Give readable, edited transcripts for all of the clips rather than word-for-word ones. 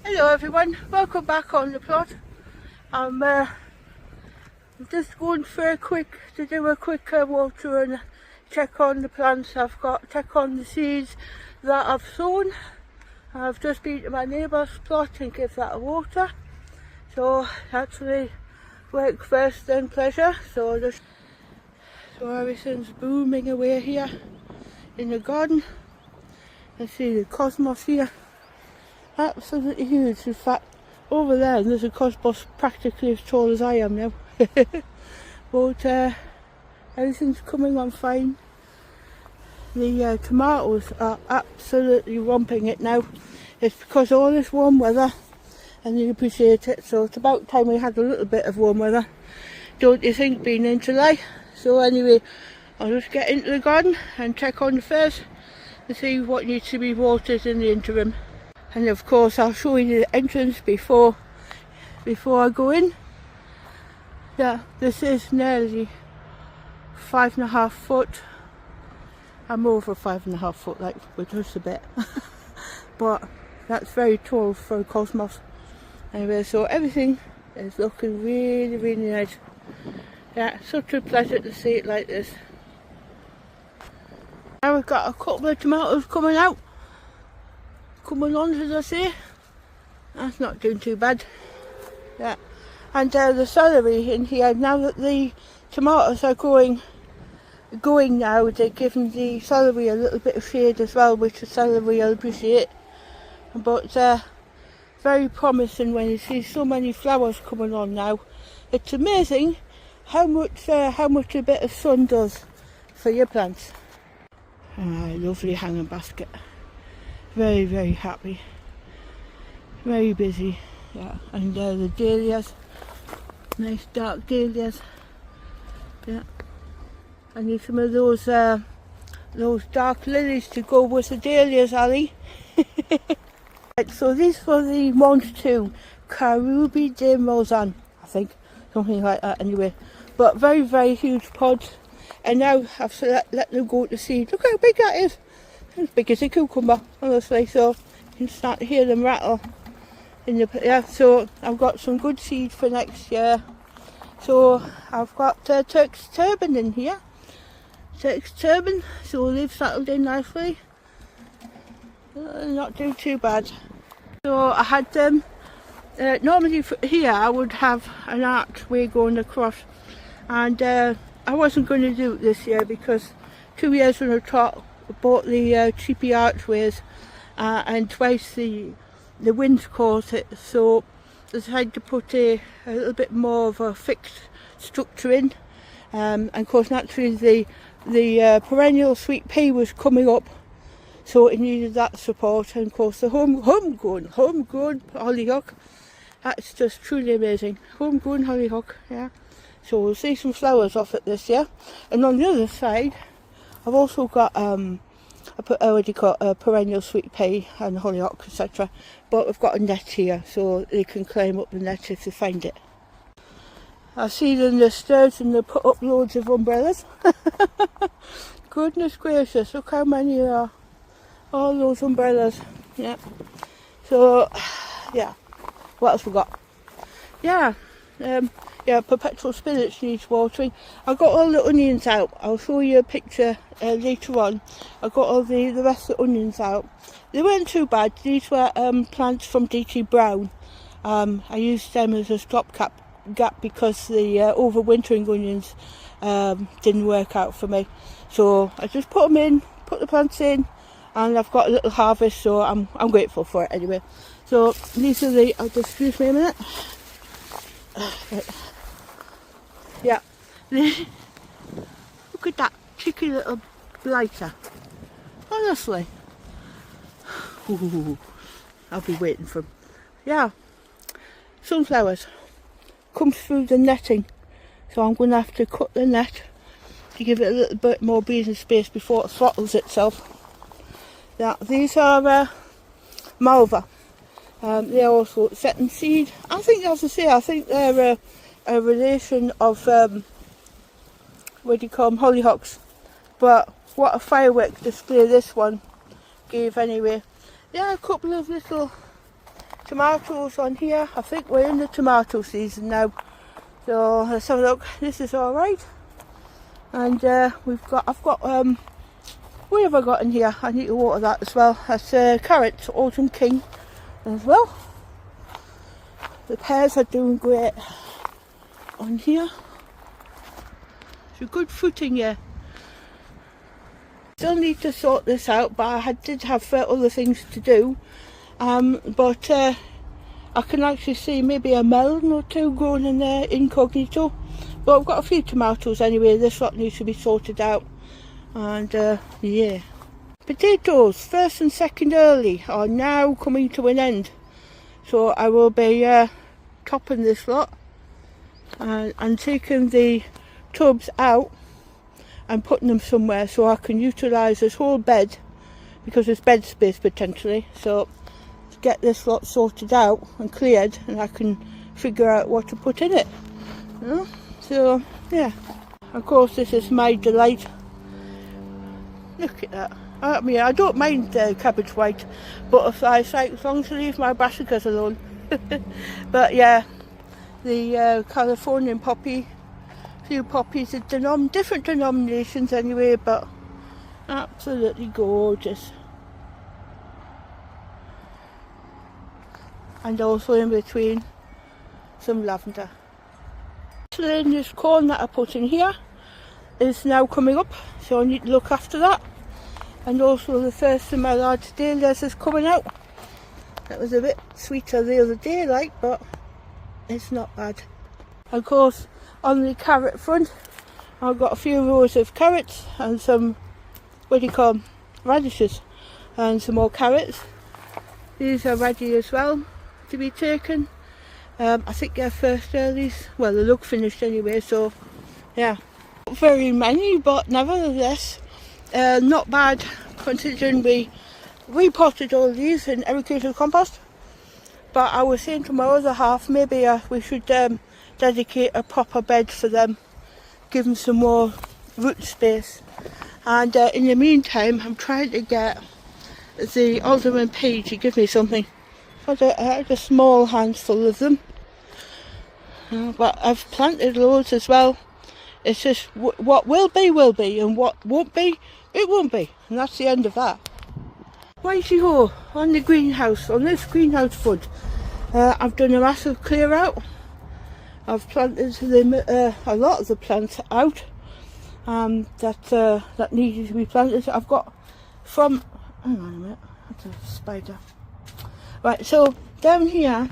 Hello everyone, welcome back on the plot. I'm just going for to do a quick water and check on the plants check on the seeds that I've sown. I've just been to my neighbour's plot and give that a water. So actually work first then pleasure. So everything's booming away here in the garden. You see the cosmos here. Absolutely huge. In fact, over there there's a cosmos practically as tall as I am now. But everything's coming on fine. The tomatoes are absolutely romping it now. It's because of all this warm weather and they appreciate it. So it's about time we had a little bit of warm weather, don't you think, being in July? So anyway, I'll just get into the garden and check on the fairs and see what needs to be watered in the interim. And of course I'll show you the entrance before I go in. Yeah, this is nearly 5.5 foot. I'm over 5.5 foot, like, with just a bit. But that's very tall for a cosmos. Anyway, so everything is looking really, really nice. Yeah, such a pleasure to see it like this. Now we've got a couple of tomatoes coming out. Coming on, as I say. That's not doing too bad. Yeah. And the celery in here, now that the tomatoes are going now, they're giving the celery a little bit of shade as well, which the celery will appreciate. But very promising when you see so many flowers coming on now. It's amazing how much a bit of sun does for your plants. Lovely hanging basket. Very, very happy. Very busy. Yeah, and the dahlias. Nice dark dahlias. Yeah. I need some of those dark lilies to go with the dahlias, Ali. Right, so these were the Mont 2 Carubi de Mozan, I think. Something like that anyway. But very, very huge pods. And now I've let them go to seed. Look how big that is. As big as a cucumber, honestly, so you can start to hear them rattle in the, yeah. So I've got some good seed for next year. So I've got Turk's turban in here. Turk's turban, so they've settled in nicely. Not doing too bad. So I had them. Normally here I would have an archway going across, and I wasn't going to do it this year because 2 years on the trot bought the cheapy archways and twice the wind caused it, so I decided to put a little bit more of a fixed structure in, and of course naturally the perennial sweet pea was coming up, so it needed that support, and of course the homegrown hollyhock, that's just truly amazing. Homegrown hollyhock, yeah. So we'll see some flowers off it this year. And on the other side I've also got a perennial sweet pea and hollyhock, etc. But I've got a net here so they can climb up the net if they find it. I see them in the stairs and they put up loads of umbrellas. Goodness gracious, look how many there are. All those umbrellas. Yeah. So yeah. What else we got? Yeah. Yeah, perpetual spinach needs watering. I got all the onions out. I'll show you a picture later on. I got all the rest of the onions out. They weren't too bad. These were plants from D.T. Brown. I used them as a stopgap because the overwintering onions didn't work out for me. So I just put them in, put the plants in, and I've got a little harvest. So I'm grateful for it anyway. So these are the. Excuse me a minute. Right. Yeah, look at that cheeky little blighter. Honestly, ooh, I'll be waiting for them. Yeah, sunflowers comes through the netting, so I'm going to have to cut the net to give it a little bit more breathing space before it throttles itself. Yeah, these are Malva. They're also setting seed. I think, as I say, I think they're a relation of what do you call them, hollyhocks. But what a firework display this one gave anyway. Yeah, a couple of little tomatoes on here. I think we're in the tomato season now. So let's have a look. This is all right. And I've got what have I got in here? I need to water that as well. That's carrots, Autumn King as well. The pears are doing great on here. It's a good footing here. Still need to sort this out, but I did have other things to do. But I can actually see maybe a melon or two growing in there incognito. But I've got a few tomatoes anyway. This lot needs to be sorted out. And yeah. Potatoes, first and second early, are now coming to an end. So I will be topping this lot and taking the tubs out and putting them somewhere so I can utilise this whole bed, because there's bed space potentially. So to get this lot sorted out and cleared, and I can figure out what to put in it. You know? So yeah, of course this is my delight. Look at that. I mean, I don't mind cabbage white, butterflies, like, as long as I leave my brassicas alone. But yeah, the Californian poppy, few poppies of different denominations anyway, but absolutely gorgeous. And also in between some lavender. Miscellaneous corn that I put in here is now coming up, so I need to look after that. And also the first of my large dahlias is coming out. That was a bit sweeter the other day, like, but it's not bad. Of course, on the carrot front, I've got a few rows of carrots and some, what do you call them, radishes, and some more carrots. These are ready as well to be taken. I think they're first earlies. Well, they look finished anyway, so yeah. Not very many, but nevertheless, not bad considering we repotted all these in irrigated compost. But I was saying to my other half, maybe we should dedicate a proper bed for them, give them some more root space. And in the meantime, I'm trying to get the alderman pea to give me something. I had a small handful of them, but I've planted loads as well. It's just what will be, and what won't be, it won't be, and that's the end of that. Righty ho, on the greenhouse, on this greenhouse front, I've done a massive clear out. I've planted them, a lot of the plants out that needed to be planted. I've got from, hang on a minute, that's a spider. Right, so down here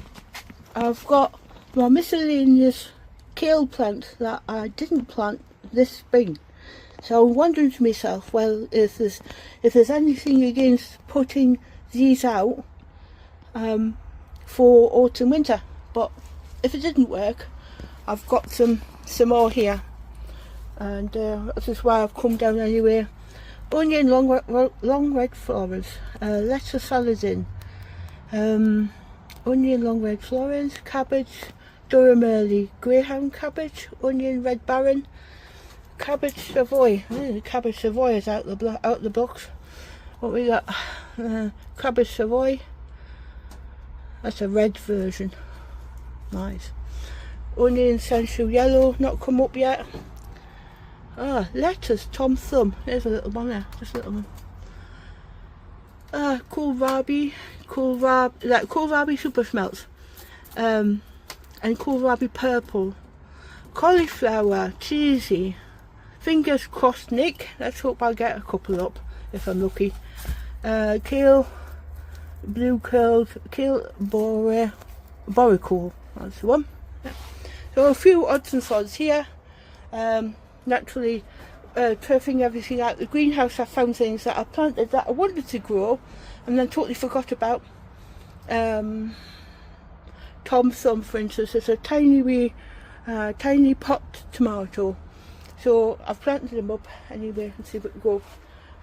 I've got my miscellaneous kale plant that I didn't plant this spring. So I'm wondering to myself, well, if there's anything against putting these out for autumn winter. But if it didn't work, I've got some more here, and this is why I've come down anyway. Onion, long red florins, lettuce saladin, onion, long red florins, cabbage, Durham early, greyhound cabbage, onion, red baron, cabbage savoy. Cabbage savoy is out the box. What we got? Cabbage savoy. That's a red version. Nice. Onion essential yellow, not come up yet. Lettuce, Tom Thumb. There's a little one there, just a little one. Kohlrabi super smelts. And kohlrabi purple. Cauliflower, cheesy. Fingers crossed Nick. Let's hope I'll get a couple up if I'm lucky. Kale, blue curled, kale borecool. That's the one. Yeah. So a few odds and sods here. Naturally, turfing everything out the greenhouse, I found things that I planted that I wanted to grow and then totally forgot about. Tom Thumb, for instance, is a tiny pot tomato. So I've planted them up anyway and see what we go.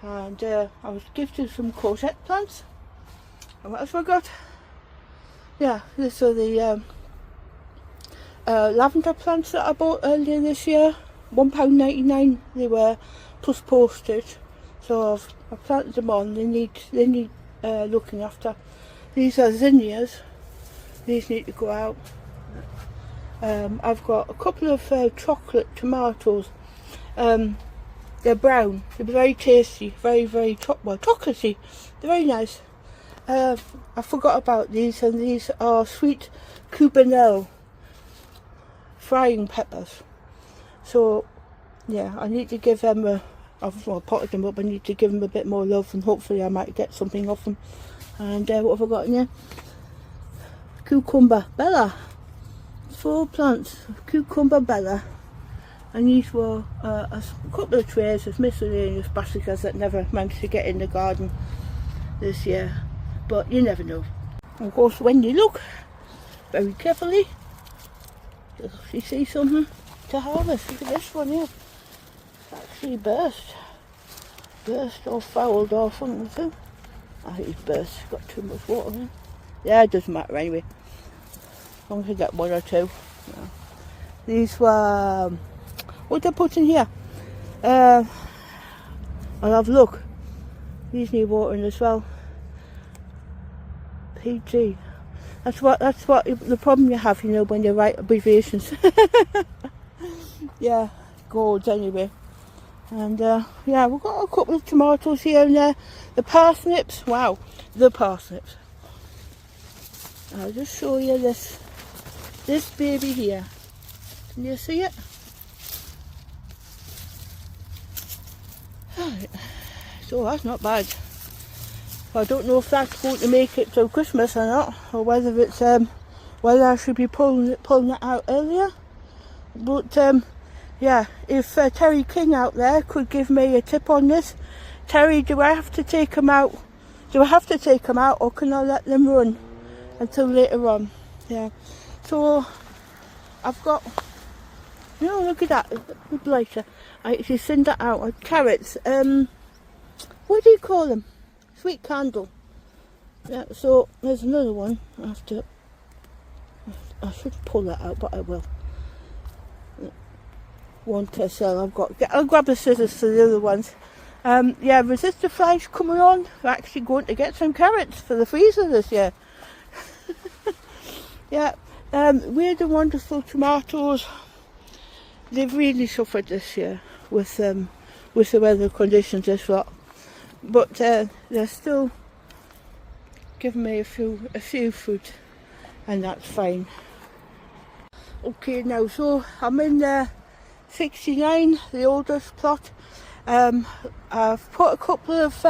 And I was gifted some courgette plants. And what else have I got? Yeah, these are the lavender plants that I bought earlier this year. £1.99 they were, plus postage. So I've planted them on. They need looking after. These are zinnias. These need to go out. I've got a couple of chocolate tomatoes. They're brown. They're very tasty, very chocolatey. They're very nice. I forgot about these, and these are sweet cubanelle frying peppers. So yeah, I need to give them I've potted them up. I need to give them a bit more love, and hopefully I might get something off them. And what have I got in here? Cucumber Bella. 4 plants of Cucumber Bella. And these were a couple of trays of miscellaneous brassicas that never managed to get in the garden this year. But you never know. Of course, when you look very carefully, you see something to harvest. Look at this one here. It's actually burst or fouled or something too. I think it's burst. It's got too much water in. Yeah, it doesn't matter anyway. As long as I get 1 or 2. Yeah. These were what did I put in here? I'll have a look. These need watering as well. PG. That's what the problem you have, you know, when you write abbreviations. Yeah, gourds anyway. And yeah, we've got a couple of tomatoes here and there. The parsnips, wow, the parsnips. I'll just show you this baby here. Can you see it? Right. So that's not bad. I don't know if that's going to make it till Christmas or not, or whether it's whether I should be pulling it out earlier. But yeah, if Terry King out there could give me a tip on this. Terry, do I have to take them out? Or can I let them run until later on? Yeah. So I've got, you know, look at that, the blighter. I actually thinned that out. Carrots. What do you call them? Sweet candle. Yeah, so there's another one. I should pull that out, but I will. One to sell. I'll grab the scissors for the other ones. Yeah, resistor flies coming on. We're actually going to get some carrots for the freezer this year. Yeah, Weird and Wonderful tomatoes. They've really suffered this year with the weather conditions this lot. But they're still giving me a few fruit, and that's fine. Okay, now so I'm in 69, the oldest plot. I've put a couple of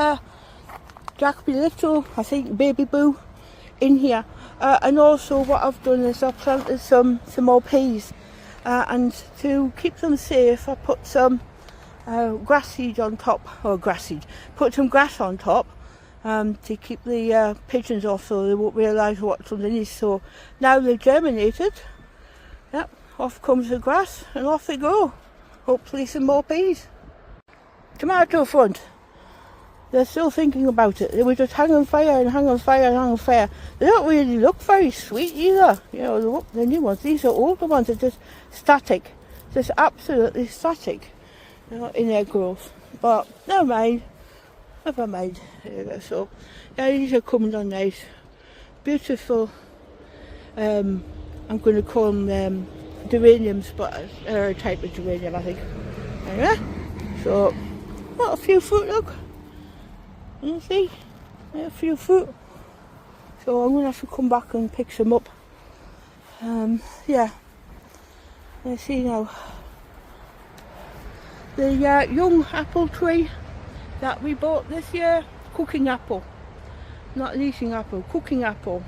Jacoby Little, I think Baby Boo, in here, and also what I've done is I've planted some more peas, and to keep them safe I put some grass seed on top, put some grass on top to keep the pigeons off so they won't realise what's underneath. So now they've germinated, yep, off comes the grass and off they go. Hopefully some more peas. Tomato front, they're still thinking about it. They were just hanging fire. They don't really look very sweet either. You know, the new ones, these are older ones, are just static, just absolutely static, you know, in their growth. But never mind. So yeah, these are coming on nice, beautiful. I'm going to call them geraniums, but they're a type of geranium, I think. Anyway, so got a few fruit, look. You see, a few fruit. So I'm going to have to come back and pick some up. Yeah. Let's see now. The young apple tree that we bought this year, cooking apple. Not an eating apple, cooking apple.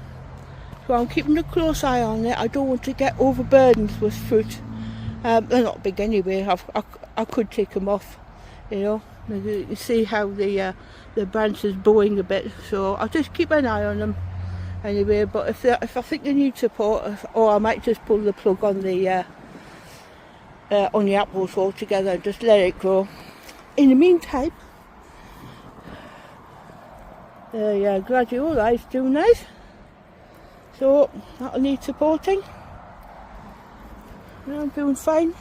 So I'm keeping a close eye on it. I don't want to get overburdened with fruit. They're not big anyway. I could take them off, you know. You see how the branch is bowing a bit. So I'll just keep an eye on them anyway. But if I think they need support, or I might just pull the plug on the apples altogether and just let it grow. In the meantime, yeah, gladioli is doing nice. So that'll need supporting. Yeah, I'm doing fine.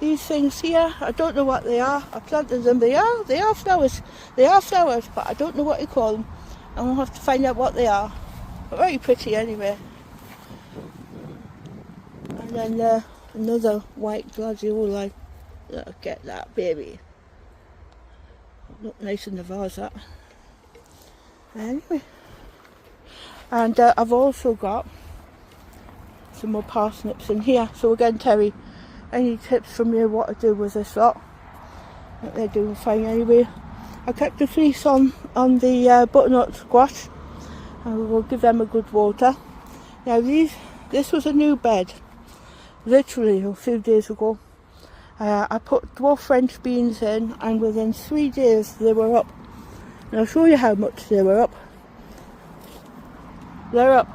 These things here, I don't know what they are. I planted them. They are flowers. They are flowers, but I don't know what you call them. and we'll have to find out what they are. But very pretty anyway. And then another white gladioli. Look at that baby. Look nice in the vase, that. Anyway. And I've also got some more parsnips in here. So again, Terry, any tips from you what to do with this lot? They're doing fine anyway. I kept the fleece on the butternut squash, and we'll give them a good water. Now this was a new bed, literally a few days ago. I put dwarf French beans in, and within 3 days they were up. And I'll show you how much they were up. They're up.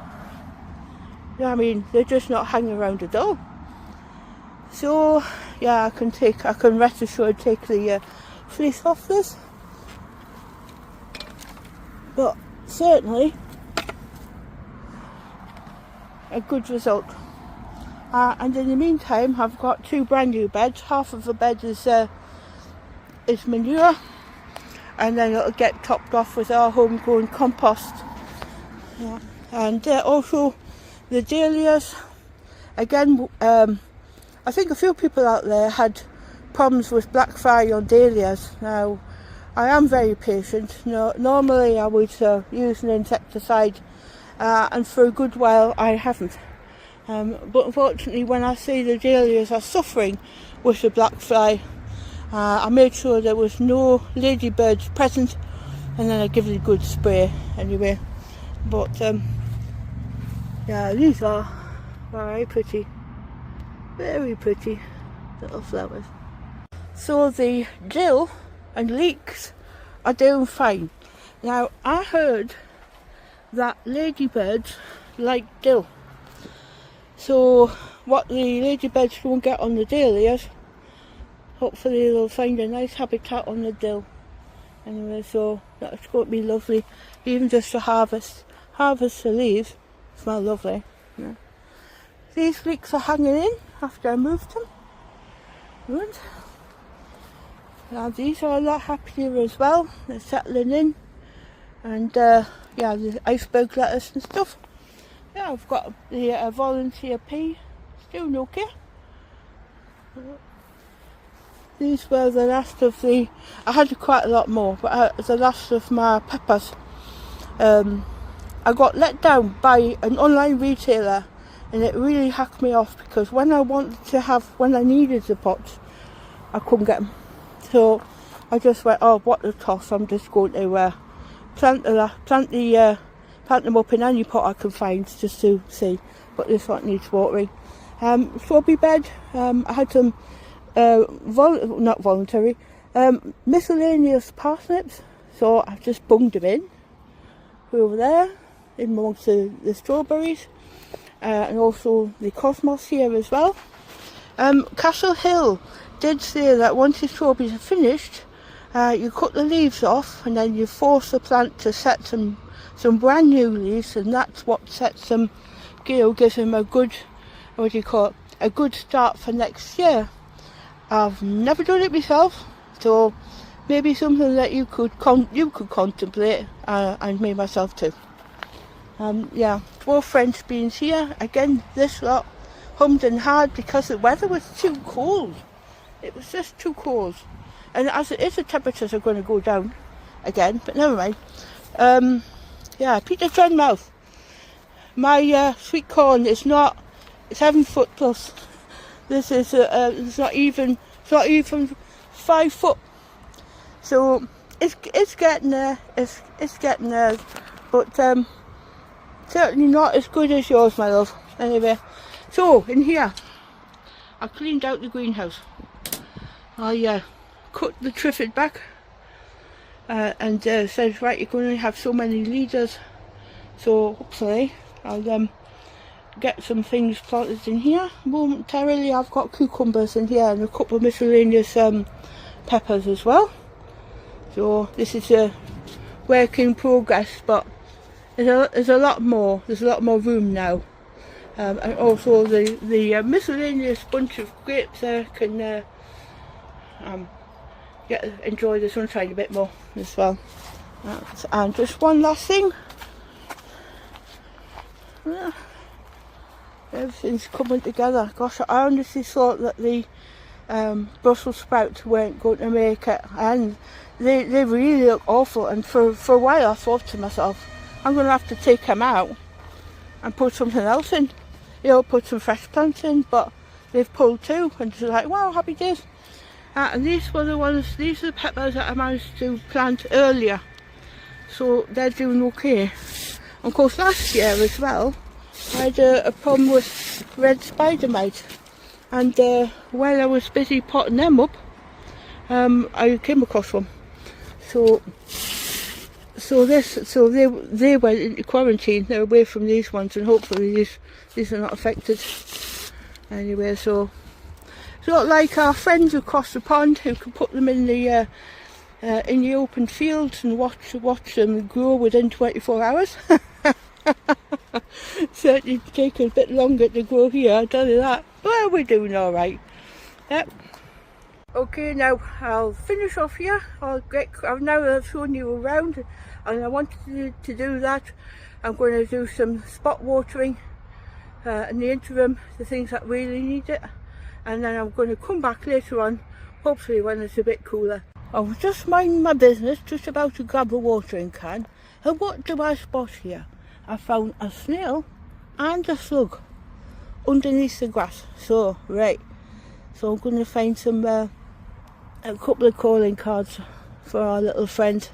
I mean, they're just not hanging around at all. So yeah, I can rest assured take the fleece off this. But certainly a good result. And in the meantime, I've got 2 brand new beds. Half of the bed is manure, and then it'll get topped off with our homegrown compost. Yeah. And also the dahlias. Again, I think a few people out there had problems with black fly on dahlias. Now, I am very patient. Normally I would use an insecticide, and for a good while I haven't. But unfortunately, when I see the dahlias are suffering with the black fly, I made sure there was no ladybirds present, and then I give it a good spray anyway. But yeah, these are very pretty little flowers. So the dill and leeks are doing fine. Now, I heard that ladybirds like dill. So what the ladybirds won't get on the dahlias, hopefully they'll find a nice habitat on the dill. Anyway, so that's going to be lovely, even just to harvest the leaves. Smell lovely. Yeah. These leeks are hanging in after I moved them. Good. Now these are a lot happier as well. They're settling in, and yeah, the iceberg lettuce and stuff. Yeah, I've got the volunteer pea, still okay. These were the last of the, I had quite a lot more, but the last of my peppers. I got let down by an online retailer, and it really hacked me off, because when I needed the pots, I couldn't get them. So I just went, oh, what a toss, I'm just going to plant them up in any pot I can find, just to see. But this one needs watering. Strawberry bed, I had some not voluntary, miscellaneous parsnips, so I've just bunged them in over there, in amongst the strawberries, and also the cosmos here as well. Castle Hill did say that once the strawberries are finished, you cut the leaves off, and then you force the plant to set some brand new leaves, and that's what sets them, gives them a good, a good start for next year. I've never done it myself, so maybe something that you could contemplate, and me myself too. Yeah, dwarf French beans here. Again, this lot hummed and hard because the weather was too cold. It was just too cold, and as it is, the temperatures are going to go down again. But never mind. Yeah, Peter Trenmouth. My sweet corn is not 7 foot plus. This is it's not even 5 foot. So it's getting there. It's getting there, but certainly not as good as yours, my love. Anyway, so in here, I cleaned out the greenhouse. I cut the triffid back, and said, right, you're going to have so many leaders. So hopefully I'll get some things planted in here. Momentarily, I've got cucumbers in here and a couple of miscellaneous peppers as well. So this is a work in progress, but there's a lot more. There's a lot more room now, and also the miscellaneous bunch of grapes there can enjoy the sunshine a bit more as well. And just one last thing. Everything's coming together. Gosh, I honestly thought that the Brussels sprouts weren't going to make it, and they really look awful. And for a while I thought to myself, I'm going to have to take them out and put something else in, put some fresh plants in, but they've pulled two, and it's like, wow, happy days. And these are the peppers that I managed to plant earlier, so they're doing okay. And of course last year as well I had a problem with red spider mite, and while I was busy potting them up, I came across one. So they went into quarantine. They're away from these ones, and hopefully these are not affected. Anyway, so it's not like our friends across the pond who can put them in the open fields and watch them grow within 24 hours. Certainly taking a bit longer to grow here, I'll tell you that. Well, we're doing all right. Yep. Okay, now I'll finish off here. I've shown you around, and I wanted to do that. I'm going to do some spot watering in the interim, the things that really need it, and then I'm going to come back later on, hopefully when it's a bit cooler. I was just minding my business, just about to grab a watering can, and what do I spot here? I found a snail and a slug underneath the grass. So I'm going to find a couple of calling cards for our little friend,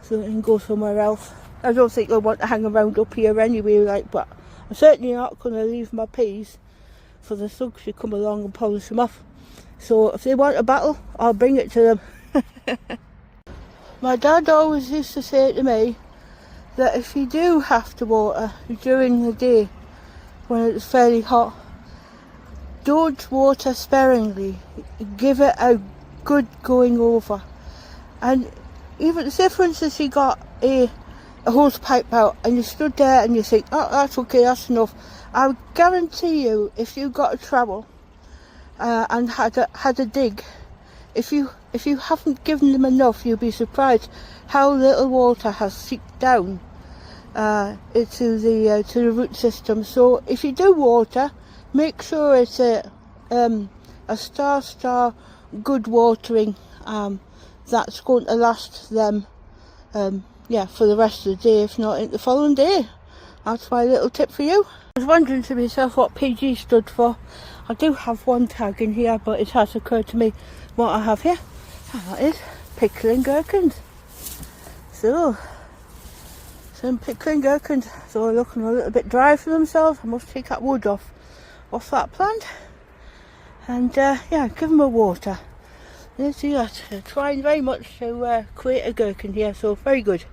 so we can go somewhere else. I don't think they'll want to hang around up here anyway, but I'm certainly not going to leave my peas for the slugs to come along and polish them off. So if they want a battle, I'll bring it to them. My dad always used to say to me that if you do have to water during the day when it's fairly hot, don't water sparingly. Give it a good going over. And even say for instance you got a hose pipe out and you stood there and you think, oh, that's okay, that's enough. I guarantee you, if you got a trowel and had a dig, if you haven't given them enough, you'll be surprised how little water has seeped down into the root system. So if you do water, make sure it's a star good watering that's going to last them for the rest of the day, if not into the following day. That's my little tip for you. I was wondering to myself what PG stood for. I do have one tag in here, but it has occurred to me what I have here, and that is pickling gherkins. So some pickling gherkins. So they're looking a little bit dry for themselves. I must take that wood off that plant, and give them a water. Let's see that. They're trying very much to create a gherkin here, so very good.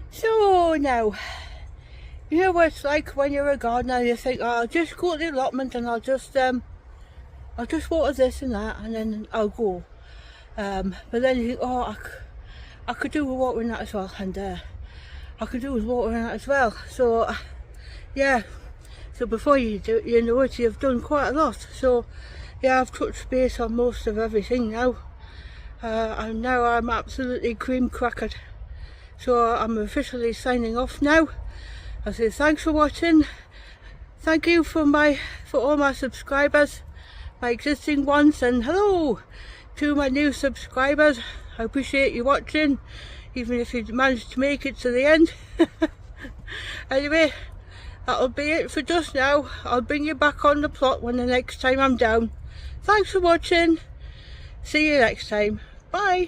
So now, you know what it's like when you're a gardener. You think, oh, I'll just go to the allotment and I'll just water this and that, and then I'll go. But then you think, oh, I could do with watering that as well, and I could do with watering that as well. So yeah. So before you do, you know it, you've done quite a lot. So yeah, I've touched base on most of everything now, and now I'm absolutely cream crackered. So I'm officially signing off now. I say thanks for watching. Thank you for all my subscribers, my existing ones, and hello to my new subscribers. I appreciate you watching, even if you managed to make it to the end. Anyway, that'll be it for just now. I'll bring you back on the plot when the next time I'm down. Thanks for watching. See you next time. Bye.